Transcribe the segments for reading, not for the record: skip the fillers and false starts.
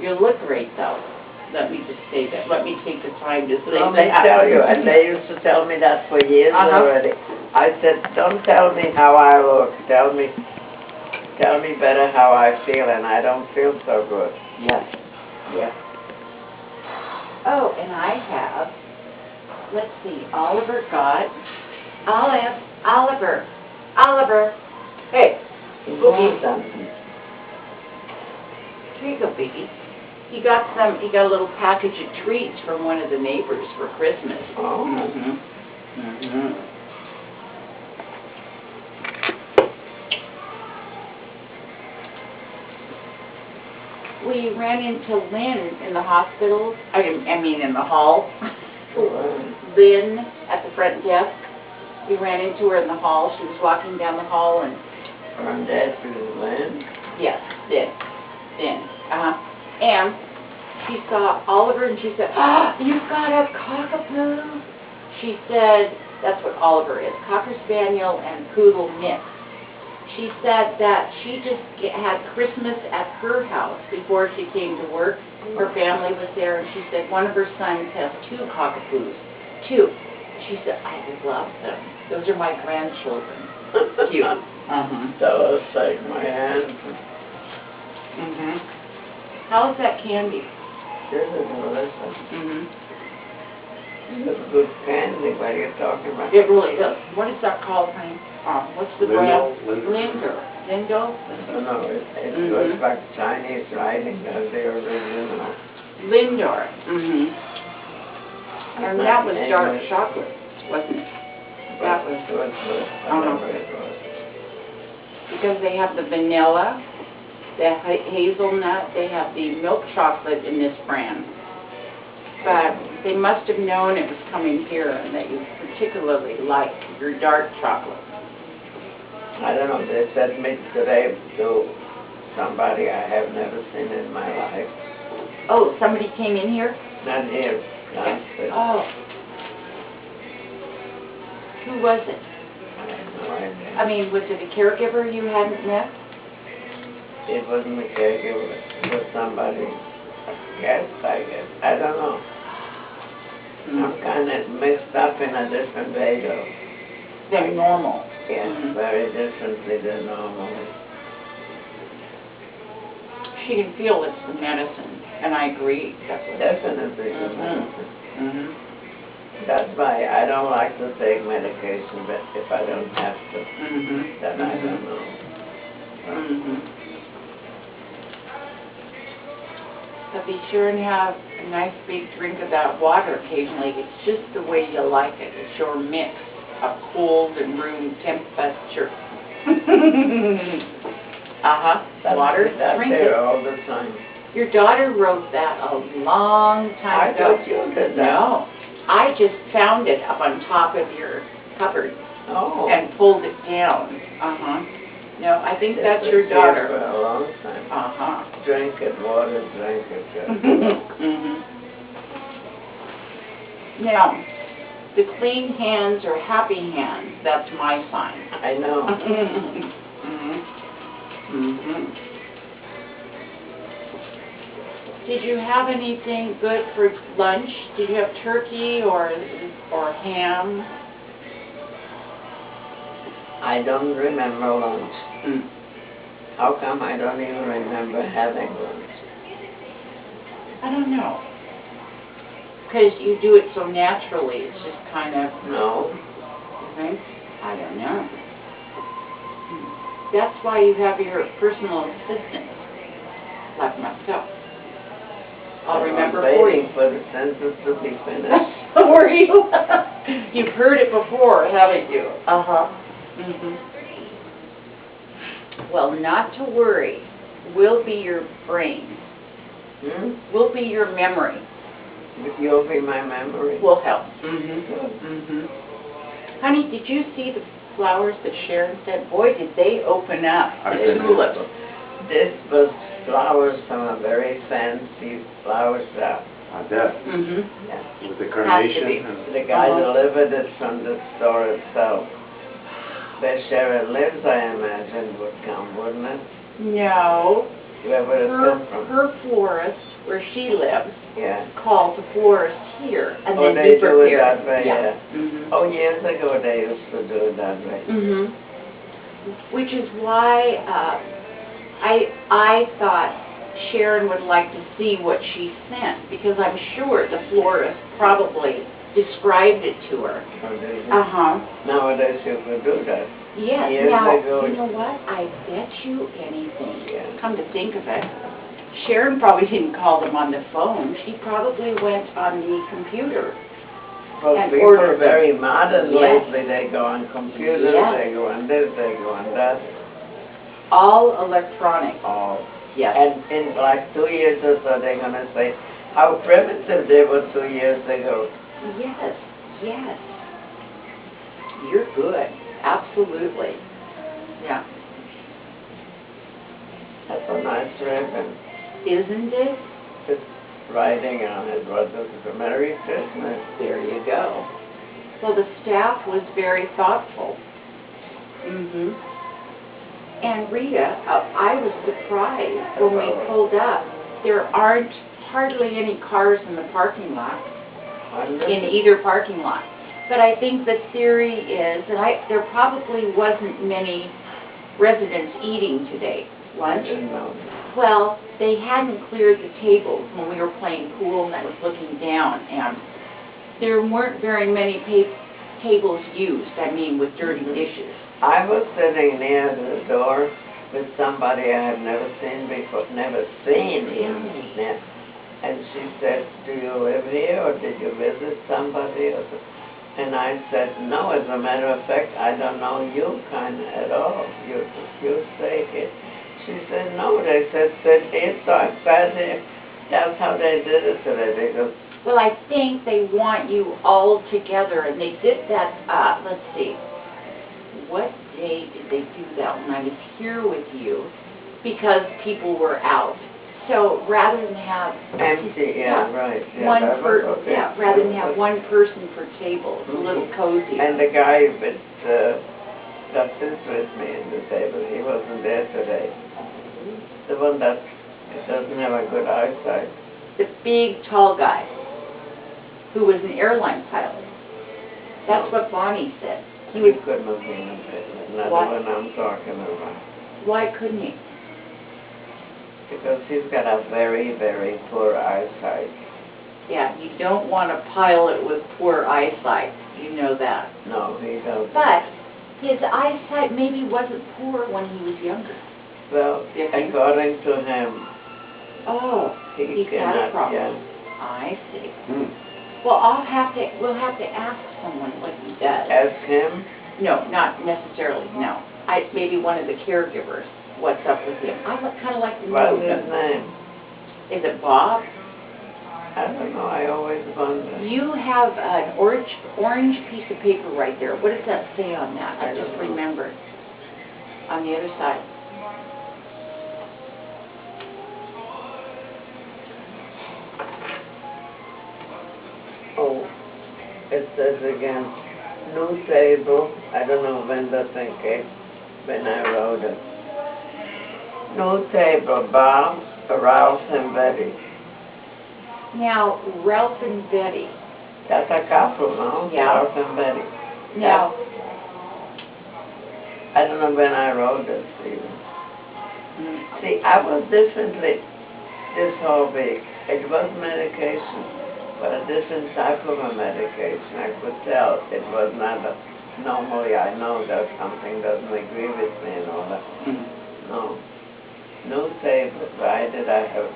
You look great, though. Let me just say that. Let me take the time to say Let me that. tell you, and they used to tell me that for years already. I said, don't tell me how I look. Tell me better how I feel, and I don't feel so good. Yes. Yes. Oh, and I have, let's see, Oliver got, Oliver, hey, Boogie. Something. Here you go, baby. He got a little package of treats from one of the neighbors for Christmas. Oh. We ran into Lynn in the hospital, I mean in the hall. Lynn at the front desk. We ran into her in the hall. She was walking down the hall and... Front desk is Lynn? Yes, Lynn. And she saw Oliver and she said, "Ah, you've got a cockapoo." She said, that's what Oliver is, Cocker Spaniel and Poodle mix. She said that she just had Christmas at her house before she came to work. Her family was there, and she said one of her sons has 2 cockapoos. 2. She said, I love them. Those are my grandchildren. Cute. Tell us, take my hand. How is that candy? This is delicious. This is good candy. What are you talking about? It really is. What is that called, honey? What's the brand? Lindo. No, it goes back to Chinese writing. That's the original. Lindor. And that was dark chocolate, wasn't it? That was whatever it was. Because they have the vanilla, the hazelnut, they have the milk chocolate in this brand. But they must have known it was coming here and that you particularly like your dark chocolate. I don't know, they sent me today to somebody I have never seen in my life. Oh, somebody came in here? Not here. Oh. Who was it? I have no idea. I mean, was it a caregiver you hadn't met? It wasn't a caregiver. It was somebody, guest, I guess. I don't know. I'm kind of mixed up in a different way, though. Than normal. Yes, very differently than normal. She can feel it's the medicine, and I agree. Definitely the medicine. That's why I don't like to take medication, but if I don't have to, then I don't know. But be sure and have a nice big drink of that water occasionally. It's just the way you like it. It's your mix of cold and room temperature. Water, drink it. All the time. Your daughter wrote that a long time ago. I thought you did that. No. I just found it up on top of your cupboard and pulled it down. No, I think that's your daughter. For a long time. Drink it, water, drink it. Now, the clean hands are happy hands. That's my sign. I know. Did you have anything good for lunch? Did you have turkey or ham? I don't remember lunch. How come I don't even remember having lunch? I don't know. Because you do it so naturally, it's just kind of... No. You think? I don't know. That's why you have your personal assistant, like myself. I'll remember for you. Waiting for the sentence to be finished. Were you? You've heard it before, haven't you? Well, not to worry. We'll be your brain. We'll be your memory. You'll be my memory. We'll help. Honey, did you see the flowers that Sharon said? Boy, did they open up. The tulips. This was flowers from a very fancy flower shop. I bet. Yeah. With the carnation. The guy delivered it from the store itself. Where Sharon lives, I imagine, would come, wouldn't it? No. Where would it come from? her florist, where she lives, Yeah. calls the florist here, and Oh, then they he do it prepares. that way, yeah. Mhm. Oh, years ago they used to do it that way. Mhm. Which is why I thought Sharon would like to see what she sent, because I'm sure the florist probably described it to her. Oh, did you? Uh-huh. Nowadays you could do that. Yes, Years now, ago, you know what? I bet you anything. Yeah. Come to think of it, Sharon probably didn't call them on the phone. She probably went on the computer. But And people order are very modern Yes. lately. They go on computers, Yes. they go on this, they go on that. All electronic. Oh. Yes. And in like 2 years or so, they're going to say how primitive they were 2 years ago. Yes, yes. You're good. Absolutely. Yeah. That's a nice ribbon. Isn't it? Just writing on it, what is it, Merry Christmas. There you go. Well, the staff was very thoughtful. Mm-hmm. And Rita, I was surprised when we pulled up. There aren't hardly any cars in the parking lot, in either parking lot. But I think the theory is, and there probably wasn't many residents eating today, I lunch. didn't know. Well, they hadn't cleared the tables when we were playing pool, and I was looking down, and there weren't very many tables used, I mean, with dirty dishes. I was sitting near the door with somebody I had never seen before, never seen him. And she said, do you live here or did you visit somebody? And I said, no, as a matter of fact, I don't know you kind of at all. You stay here. She said, no, they said, sit here, so I'm glad that's how they did it today. Because well, I think they want you all together, and they did that, let's see, what day did they do that when I was here with you? Because people were out. So rather than have empty, yeah, right. Yeah, rather than have one person per table, it's a little cozy. And the guy that sits with me at the table, he wasn't there today. The one that doesn't have a good eyesight. The big, tall guy who was an airline pilot. That's what Bonnie said. He couldn't have been a pilot, not the one I'm talking about. Why couldn't he? Because he's got a very, very poor eyesight. Yeah, you don't want a pilot with poor eyesight. You know that. No, he doesn't. But his eyesight maybe wasn't poor when he was younger. Well, according to him, he's got a problem. Yeah. I see. Well, we'll have to ask someone what he does. Ask him? No, not necessarily, no. Maybe one of the caregivers. What's up with him? I kind of like to know. What's his name? Is it Bob? I don't know, I always wonder. You have an orange piece of paper right there. What does that say on that? I just remembered. On the other side. Oh, it says again, new table. I don't know when the thing came, when I wrote it. New table, Bob, Ralph, and Betty. Now, Ralph and Betty. That's a couple, no? Yeah. Ralph and Betty. Now, I don't know when I wrote this even. See, I was differently this whole week. It was medication, but a different type of a medication. I could tell it was not normally I know that something doesn't agree with me and all that. No. No table. Why did I have...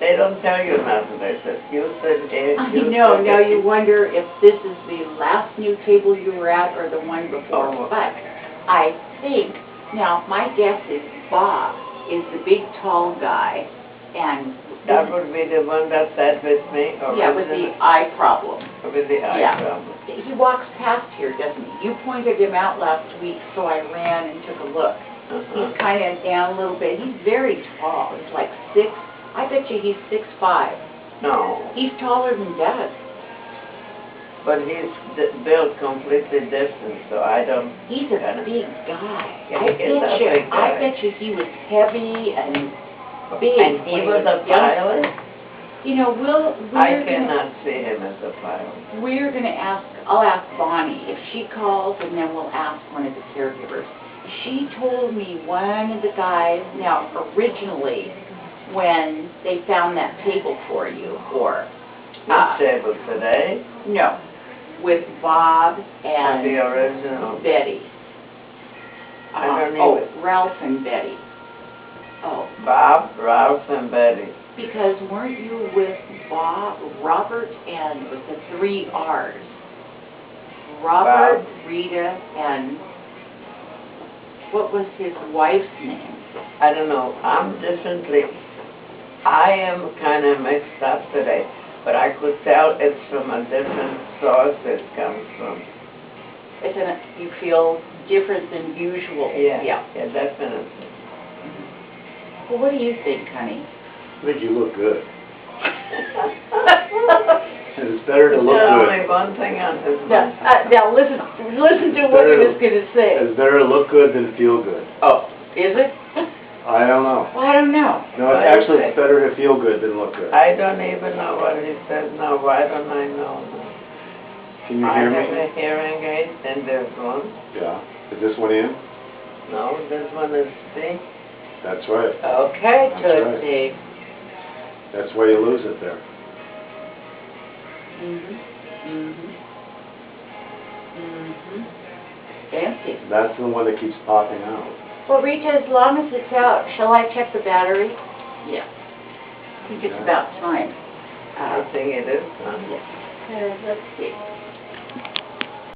They don't tell you nothing. They said, you sit here, you no, now you wonder if this is the last new table you were at or the one before. Oh. But I think, now my guess is Bob is the big tall guy, and... That would be the one that sat with me? Yeah, with the eye problem. With the eye problem. He walks past here, doesn't he? You pointed him out last week, so I ran and took a look. He's kind of down a little bit. He's very tall. He's like 6. I bet you he's 6'5". No. He's taller than Doug. But he's built completely different, so I don't... He's a big guy. Yeah, he is a big guy. I bet you he was heavy and... big. And he was a pilot? You know, I cannot see him as a pilot. we're gonna ask, I'll ask Bonnie if she calls, and then we'll ask one of the caregivers. She told me one of the guys, now originally, when they found that table for you, or, This table today, no, with Bob and the and original. Betty. I don't Oh, even- Ralph and Betty. Oh, Bob, Ralph, and Betty. because weren't you with Bob, Robert, and with the 3 R's? Robert, Bob. Rita, and what was his wife's name? I don't know, I am kind of mixed up today, but I could tell it's from a different source it comes from. You feel different than usual? Yeah, definitely. Well, what do you think, honey? I think you look good. And it's better to look There's good. only one thing on this Now, listen to what he was gonna say. It's better to look good than feel good. Oh, is it? I don't know. Well, I don't know. No, What actually, is it? it's better to feel good than look good. I don't even know what he says now. Why don't I know? Can you I hear have me? a hearing aid, and there's one. Yeah. Is this one in? No, this one is C. That's right. Okay, That's right. Tootsie. That's why you lose it there. Fancy. That's the one that keeps popping out. Well, Rita, as long as it's out, shall I check the battery? Yeah. I think it's Okay. about time. I think it is, huh? Yes. Let's see.